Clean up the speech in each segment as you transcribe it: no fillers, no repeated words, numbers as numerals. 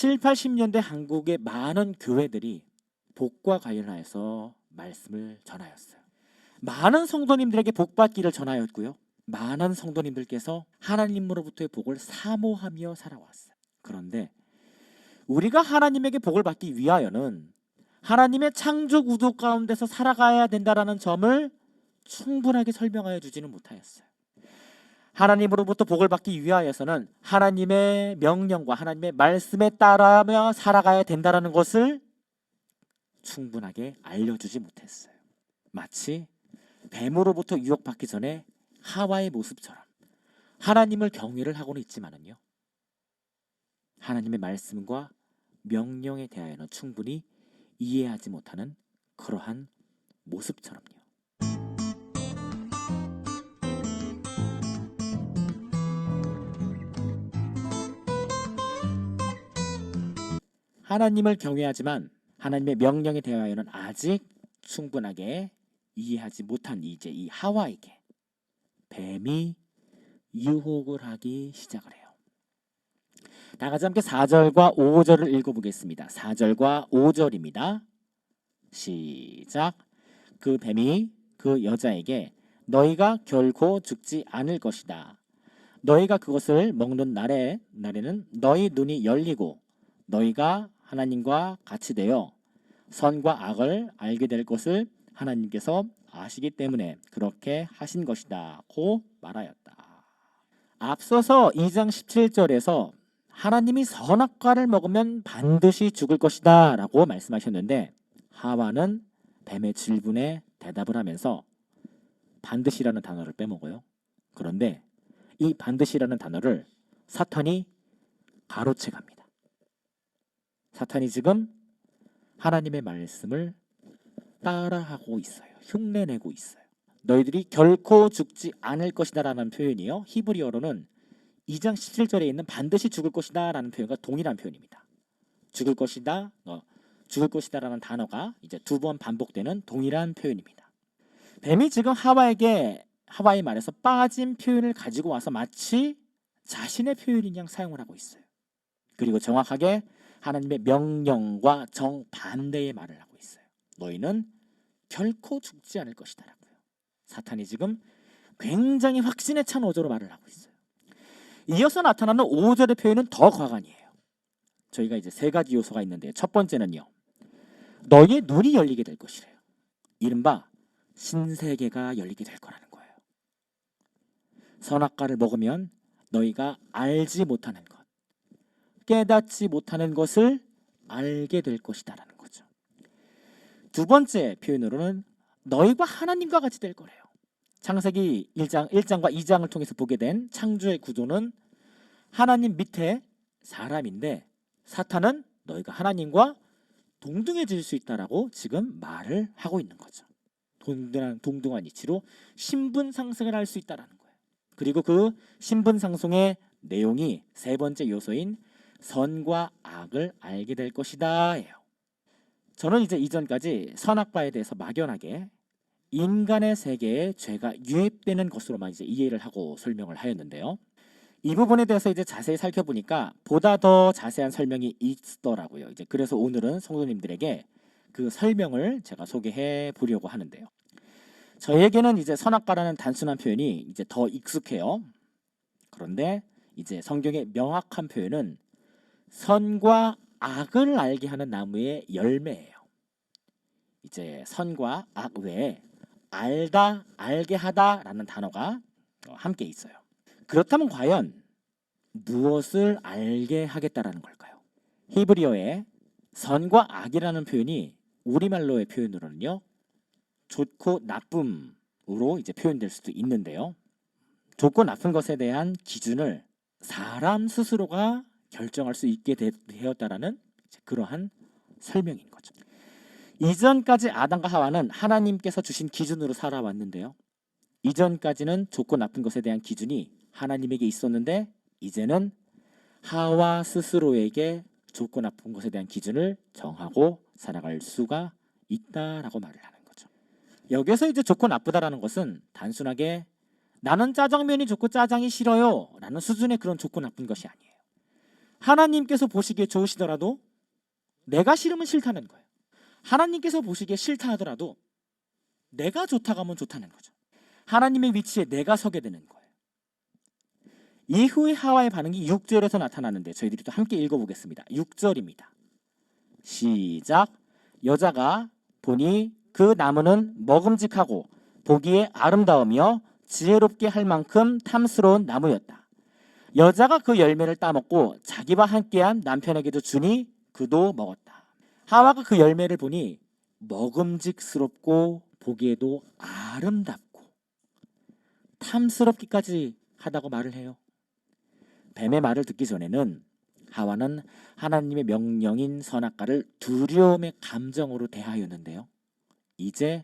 7, 80년대 한국의 많은 교회들이 복과 관련하여서 말씀을 전하였어요. 많은 성도님들에게 복받기를 전하였고요. 많은 성도님들께서 하나님으로부터의 복을 사모하며 살아왔어요. 그런데 우리가 하나님에게 복을 받기 위하여는 하나님의 창조 구도 가운데서 살아가야 된다는 점을 충분하게 설명하여 주지는 못하였어요. 하나님으로부터 복을 받기 위하여서는 하나님의 명령과 하나님의 말씀에 따라며 살아가야 된다는 것을 충분하게 알려주지 못했어요. 마치 뱀으로부터 유혹받기 전에 하와의 모습처럼 하나님을 경외를 하고는 있지만은요, 하나님의 말씀과 명령에 대하여는 충분히 이해하지 못하는 그러한 모습처럼요. 하나님을 경외하지만 하나님의 명령에 대하여는 아직 충분하게 이해하지 못한 이제 이 하와에게 뱀이 유혹을 하기 시작을 해요. 다 같이 함께 4절과 5절을 읽어보겠습니다. 4절과 5절입니다. 시작. 그 뱀이 그 여자에게 너희가 결코 죽지 않을 것이다. 너희가 그것을 먹는 날에는 너희 눈이 열리고 너희가 하나님과 같이 되어 선과 악을 알게 될 것을 하나님께서 아시기 때문에 그렇게 하신 것이다 고 말하였다. 앞서서 2장 17절에서 하나님이 선악과를 먹으면 반드시 죽을 것이다 라고 말씀하셨는데, 하와는 뱀의 질문에 대답을 하면서 반드시라는 단어를 빼먹어요. 그런데 이 반드시라는 단어를 사탄이 가로채 갑니다. 사탄이 지금 하나님의 말씀을 따라하고 있어요. 흉내내고 있어요. 너희들이 결코 죽지 않을 것이다 라는 표현이요, 히브리어로는 2장 17절에 있는 반드시 죽을 것이다 라는 표현과 동일한 표현입니다. 죽을 것이다, 죽을 것이다 라는 단어가 이제 2번 반복되는 동일한 표현입니다. 뱀이 지금 하와의 말에서 빠진 표현을 가지고 와서 마치 자신의 표현인 양 사용을 하고 있어요. 그리고 정확하게 하나님의 명령과 정반대의 말을 하고 있어요. 너희는 결코 죽지 않을 것이다 라고요. 사탄이 지금 굉장히 확신에 찬 어조로 말을 하고 있어요. 이어서 나타나는 5절의 표현은 더 과간이에요. 저희가 이제 3가지 요소가 있는데, 첫 번째는요, 너희의 눈이 열리게 될 것이래요. 이른바 신세계가 열리게 될 거라는 거예요. 선악과를 먹으면 너희가 알지 못하는 것, 깨닫지 못하는 것을 알게 될 것이다 라는 거죠. 두 번째 표현으로는 너희가 하나님과 같이 될 거래요. 창세기 1장과 2장을 통해서 보게 된 창조의 구조는 하나님 밑에 사람인데, 사탄은 너희가 하나님과 동등해질 수 있다라고 지금 말을 하고 있는 거죠. 동등한 이치로 신분 상승을 할 수 있다라는 거예요. 그리고 그 신분 상승의 내용이 세 번째 요소인 선과 악을 알게 될 것이다예요. 저는 이제 이전까지 선악과에 대해서 막연하게 인간의 세계에 죄가 유입되는 것으로만 이제 이해를 하고 설명을 하였는데요. 이 부분에 대해서 이제 자세히 살펴보니까 보다 더 자세한 설명이 있더라고요. 이제 그래서 오늘은 성도님들에게 그 설명을 제가 소개해 보려고 하는데요. 저에게는 이제 선악과라는 단순한 표현이 이제 더 익숙해요. 그런데 이제 성경의 명확한 표현은 선과 악을 알게 하는 나무의 열매예요. 이제 선과 악 외에 알다, 알게 하다라는 단어가 함께 있어요. 그렇다면 과연 무엇을 알게 하겠다라는 걸까요? 히브리어에 선과 악이라는 표현이 우리말로의 표현으로는요, 좋고 나쁨으로 이제 표현될 수도 있는데요. 좋고 나쁜 것에 대한 기준을 사람 스스로가 결정할 수 있게 되었다라는 그러한 설명인 거죠. 이전까지 아담과 하와는 하나님께서 주신 기준으로 살아왔는데요. 이전까지는 좋고 나쁜 것에 대한 기준이 하나님에게 있었는데, 이제는 하와 스스로에게 좋고 나쁜 것에 대한 기준을 정하고 살아갈 수가 있다라고 말을 하는 거죠. 여기서 이제 좋고 나쁘다라는 것은 단순하게 나는 짜장면이 좋고 짜장이 싫어요 라는 수준의 그런 좋고 나쁜 것이 아니에요. 하나님께서 보시기에 좋으시더라도 내가 싫으면 싫다는 거예요. 하나님께서 보시기에 싫다 하더라도 내가 좋다고 하면 좋다는 거죠. 하나님의 위치에 내가 서게 되는 거예요. 이후에 하와의 반응이 6절에서 나타나는데 저희들이 또 함께 읽어보겠습니다. 6절입니다. 시작. 여자가 보니 그 나무는 먹음직하고 보기에 아름다우며 지혜롭게 할 만큼 탐스러운 나무였다. 여자가 그 열매를 따먹고 자기와 함께한 남편에게도 주니 그도 먹었다. 하와가 그 열매를 보니 먹음직스럽고 보기에도 아름답고 탐스럽기까지 하다고 말을 해요. 뱀의 말을 듣기 전에는 하와는 하나님의 명령인 선악과를 두려움의 감정으로 대하였는데요. 이제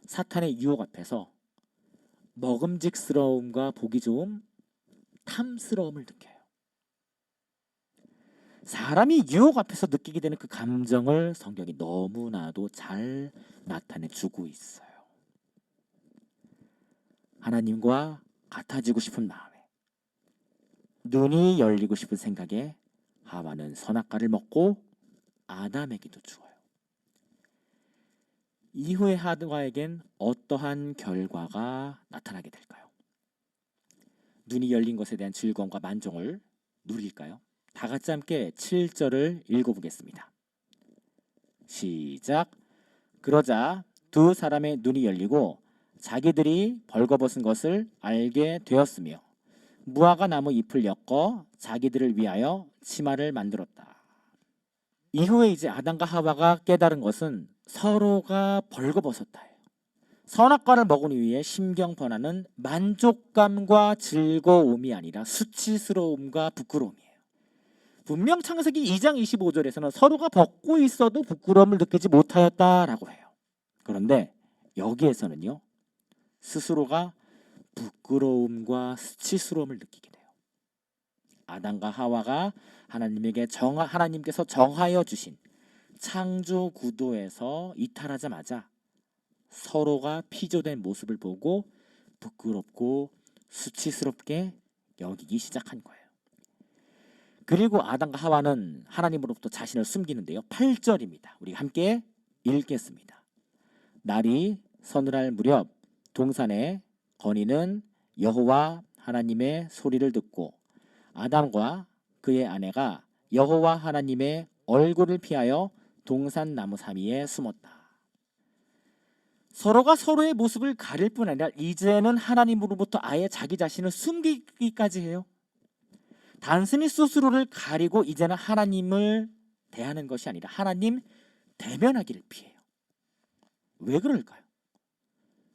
사탄의 유혹 앞에서 먹음직스러움과 보기 좋음, 탐스러움을 느껴요. 사람이 유혹 앞에서 느끼게 되는 그 감정을 성경이 너무나도 잘 나타내주고 있어요. 하나님과 같아지고 싶은 마음에, 눈이 열리고 싶은 생각에 하와는 선악과를 먹고 아담에게도 주어요. 이후에 하와에겐 어떠한 결과가 나타나게 될까요? 눈이 열린 것에 대한 즐거움과 만족을 누릴까요? 다 같이 함께 7절을 읽어보겠습니다. 시작. 그러자 두 사람의 눈이 열리고 자기들이 벌거벗은 것을 알게 되었으며 무화과 나무 잎을 엮어 자기들을 위하여 치마를 만들었다. 이후에 이제 아담과 하와가 깨달은 것은 서로가 벌거벗었다예요. 선악과를 먹은 이후에 심경변화는 만족감과 즐거움이 아니라 수치스러움과 부끄러움이에요. 분명 창세기 2장 25절에서는 서로가 벗고 있어도 부끄러움을 느끼지 못하였다라고 해요. 그런데 여기에서는요, 스스로가 부끄러움과 수치스러움을 느끼게 돼요. 아담과 하와가 하나님께서 정하여 주신 창조 구도에서 이탈하자마자 서로가 피조된 모습을 보고 부끄럽고 수치스럽게 여기기 시작한 거예요. 그리고 아담과 하와는 하나님으로부터 자신을 숨기는데요. 8절입니다. 우리 함께 읽겠습니다. 날이 서늘할 무렵 동산에 거니는 여호와 하나님의 소리를 듣고 아담과 그의 아내가 여호와 하나님의 얼굴을 피하여 동산 나무 사이에 숨었다. 서로가 서로의 모습을 가릴 뿐 아니라 이제는 하나님으로부터 아예 자기 자신을 숨기기까지 해요. 단순히 스스로를 가리고 이제는 하나님을 대하는 것이 아니라 하나님 대면하기를 피해요. 왜 그럴까요?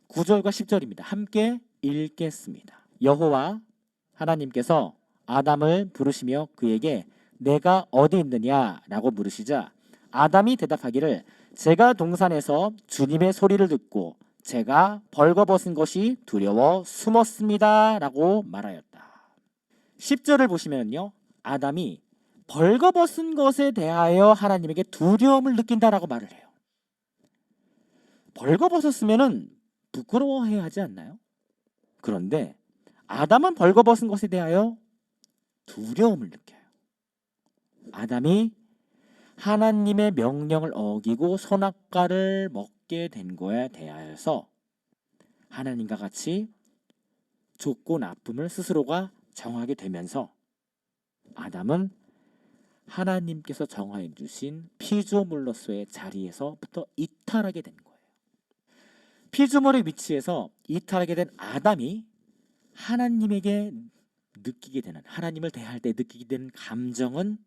9절과 10절입니다. 함께 읽겠습니다. 여호와 하나님께서 아담을 부르시며 그에게 내가 어디 있느냐라고 물으시자 아담이 대답하기를 제가 동산에서 주님의 소리를 듣고 제가 벌거벗은 것이 두려워 숨었습니다 라고 말하였다. 10절을 보시면요, 아담이 벌거벗은 것에 대하여 하나님에게 두려움을 느낀다라고 말을 해요. 벌거벗었으면 부끄러워해야 하지 않나요? 그런데 아담은 벌거벗은 것에 대하여 두려움을 느껴요. 아담이 하나님의 명령을 어기고 선악과를 먹게 된 거에 대하여서 하나님과 같이 좋고 나쁨을 스스로가 정하게 되면서 아담은 하나님께서 정하여 주신 피조물로서의 자리에서부터 이탈하게 된 거예요. 피조물의 위치에서 이탈하게 된 아담이 하나님에게 느끼게 되는, 하나님을 대할 때 느끼게 되는 감정은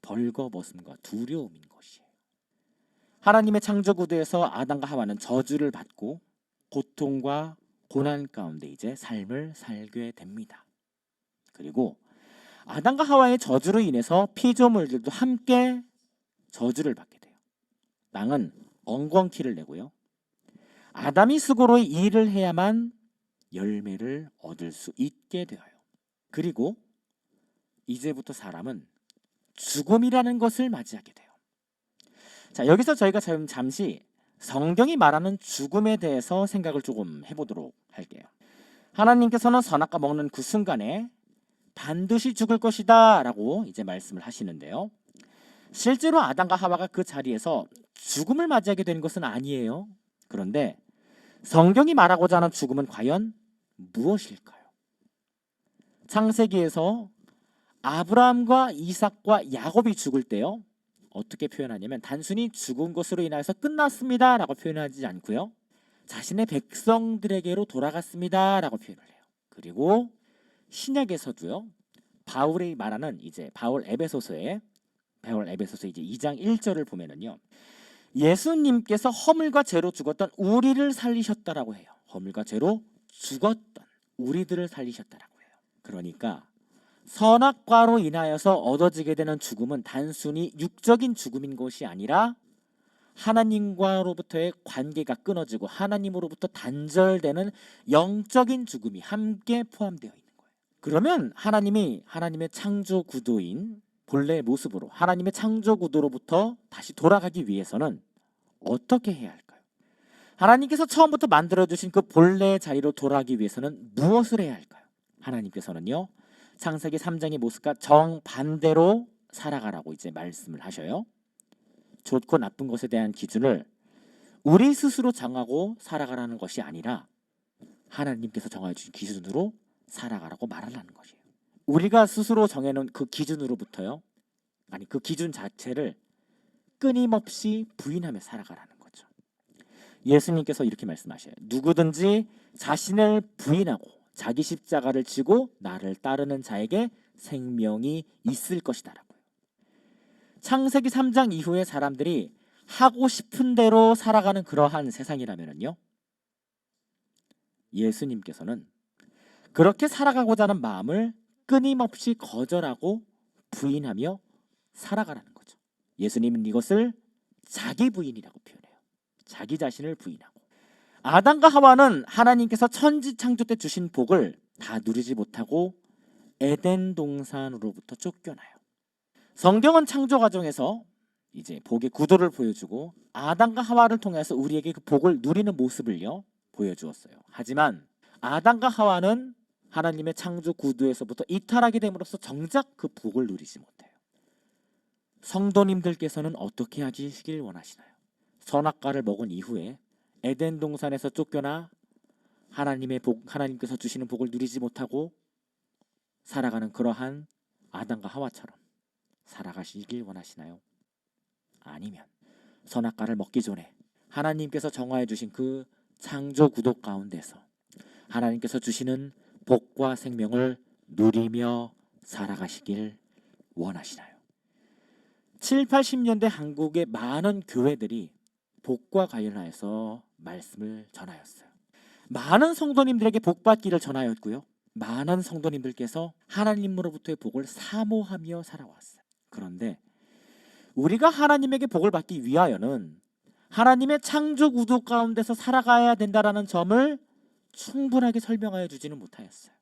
벌거벗음과 두려움인 것이에요. 하나님의 창조 구도에서 아담과 하와는 저주를 받고 고통과 고난 가운데 이제 삶을 살게 됩니다. 그리고 아담과 하와의 저주로 인해서 피조물들도 함께 저주를 받게 돼요. 땅은 엉겅퀴를 내고요. 아담이 수고로이 일을 해야만 열매를 얻을 수 있게 되어요. 그리고 이제부터 사람은 죽음이라는 것을 맞이하게 돼요. 자, 여기서 저희가 잠시 성경이 말하는 죽음에 대해서 생각을 조금 해보도록 할게요. 하나님께서는 선악과 먹는 그 순간에 반드시 죽을 것이다 라고 이제 말씀을 하시는데요. 실제로 아담과 하와가 그 자리에서 죽음을 맞이하게 된 것은 아니에요. 그런데 성경이 말하고자 하는 죽음은 과연 무엇일까요? 창세기에서 아브라함과 이삭과 야곱이 죽을 때요, 어떻게 표현하냐면 단순히 죽은 것으로 인하여서 끝났습니다 라고 표현하지 않고요, 자신의 백성들에게로 돌아갔습니다 라고 표현을 해요. 그리고 신약에서도요, 바울이 말하는 이제 바울 에베소서 이제 2장 1절을 보면은요, 예수님께서 허물과 죄로 죽었던 우리를 살리셨다라고 해요. 허물과 죄로 죽었던 우리들을 살리셨다라고 해요. 그러니까 선악과로 인하여서 얻어지게 되는 죽음은 단순히 육적인 죽음인 것이 아니라 하나님과로부터의 관계가 끊어지고 하나님으로부터 단절되는 영적인 죽음이 함께 포함되어 있는 거예요. 그러면 하나님이 하나님의 창조 구도인 본래의 모습으로 하나님의 창조 구도로부터 다시 돌아가기 위해서는 어떻게 해야 할까요? 하나님께서 처음부터 만들어주신 그 본래의 자리로 돌아가기 위해서는 무엇을 해야 할까요? 하나님께서는요, 창세기 3장의 모습과 정반대로 살아가라고 이제 말씀을 하셔요. 좋고 나쁜 것에 대한 기준을 우리 스스로 정하고 살아가라는 것이 아니라 하나님께서 정해주신 기준으로 살아가라고 말하라는 것이에요. 우리가 스스로 정해놓은 그 기준으로부터요, 아니 그 기준 자체를 끊임없이 부인하며 살아가라는 거죠. 예수님께서 이렇게 말씀하셔요. 누구든지 자신을 부인하고 자기 십자가를 지고 나를 따르는 자에게 생명이 있을 것이다라고요. 창세기 3장 이후에 사람들이 하고 싶은 대로 살아가는 그러한 세상이라면요, 예수님께서는 그렇게 살아가고자 하는 마음을 끊임없이 거절하고 부인하며 살아가라는 거죠. 예수님은 이것을 자기 부인이라고 표현해요. 자기 자신을 부인하고. 아담과 하와는 하나님께서 천지 창조 때 주신 복을 다 누리지 못하고 에덴 동산으로부터 쫓겨나요. 성경은 창조 과정에서 이제 복의 구도를 보여주고 아담과 하와를 통해서 우리에게 그 복을 누리는 모습을요, 보여주었어요. 하지만 아담과 하와는 하나님의 창조 구도에서부터 이탈하게 됨으로써 정작 그 복을 누리지 못해요. 성도님들께서는 어떻게 하시길 원하시나요? 선악과를 먹은 이후에 에덴 동산에서 쫓겨나 하나님의 복, 하나님께서 주시는 복을 누리지 못하고 살아가는 그러한 아담과 하와처럼 살아가시길 원하시나요? 아니면 선악과를 먹기 전에 하나님께서 정하여 주신 그 창조 구도 가운데서 하나님께서 주시는 복과 생명을 누리며 살아가시길 원하시나요? 7, 80년대 한국의 많은 교회들이 복과 관련하여서 말씀을 전하였어요. 많은 성도님들에게 복받기를 전하였고요, 많은 성도님들께서 하나님으로부터의 복을 사모하며 살아왔어요. 그런데 우리가 하나님에게 복을 받기 위하여는 하나님의 창조 구도 가운데서 살아가야 된다라는 점을 충분하게 설명하여 주지는 못하였어요.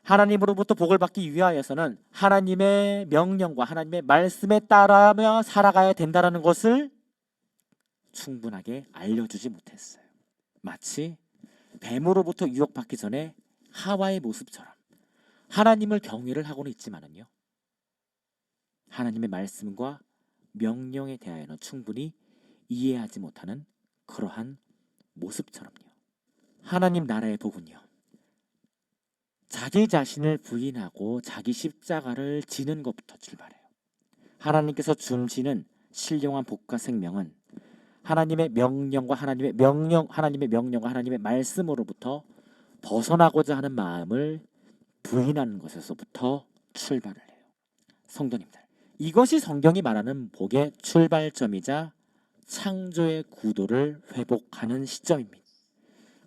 하나님으로부터 복을 받기 위하여서는 하나님의 명령과 하나님의 말씀에 따라며 살아가야 된다라는 것을 충분하게 알려주지 못했어요. 마치 뱀으로부터 유혹받기 전에 하와의 모습처럼 하나님을 경외를 하고는 있지만은요, 하나님의 말씀과 명령에 대하여는 충분히 이해하지 못하는 그러한 모습처럼요. 하나님 나라의 복은요, 자기 자신을 부인하고 자기 십자가를 지는 것부터 출발해요. 하나님께서 주시는 신령한 복과 생명은 하나님의 명령과 하나님의 명령과 하나님의 말씀으로부터 벗어나고자 하는 마음을 부인하는 것에서부터 출발을 해요. 성도님들, 이것이 성경이 말하는 복의 출발점이자 창조의 구도를 회복하는 시점입니다.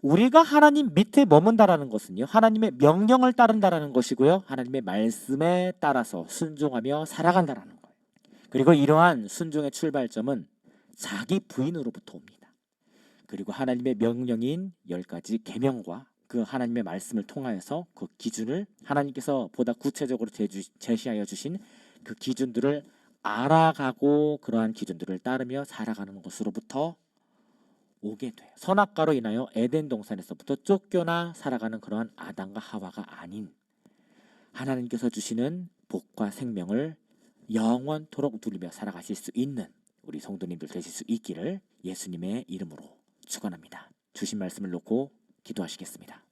우리가 하나님 밑에 머문다라는 것은요, 하나님의 명령을 따른다라는 것이고요, 하나님의 말씀에 따라서 순종하며 살아간다라는 거예요. 그리고 이러한 순종의 출발점은 자기 부인으로부터 옵니다. 그리고 하나님의 명령인 10가지 계명과 그 하나님의 말씀을 통하여서 그 기준을 하나님께서 보다 구체적으로 제시하여 주신 그 기준들을 알아가고 그러한 기준들을 따르며 살아가는 것으로부터 오게 돼요. 선악과로 인하여 에덴 동산에서부터 쫓겨나 살아가는 그러한 아담과 하와가 아닌 하나님께서 주시는 복과 생명을 영원토록 누리며 살아가실 수 있는 우리 성도님들 되실 수 있기를 예수님의 이름으로 축원합니다. 주신 말씀을 놓고 기도하시겠습니다.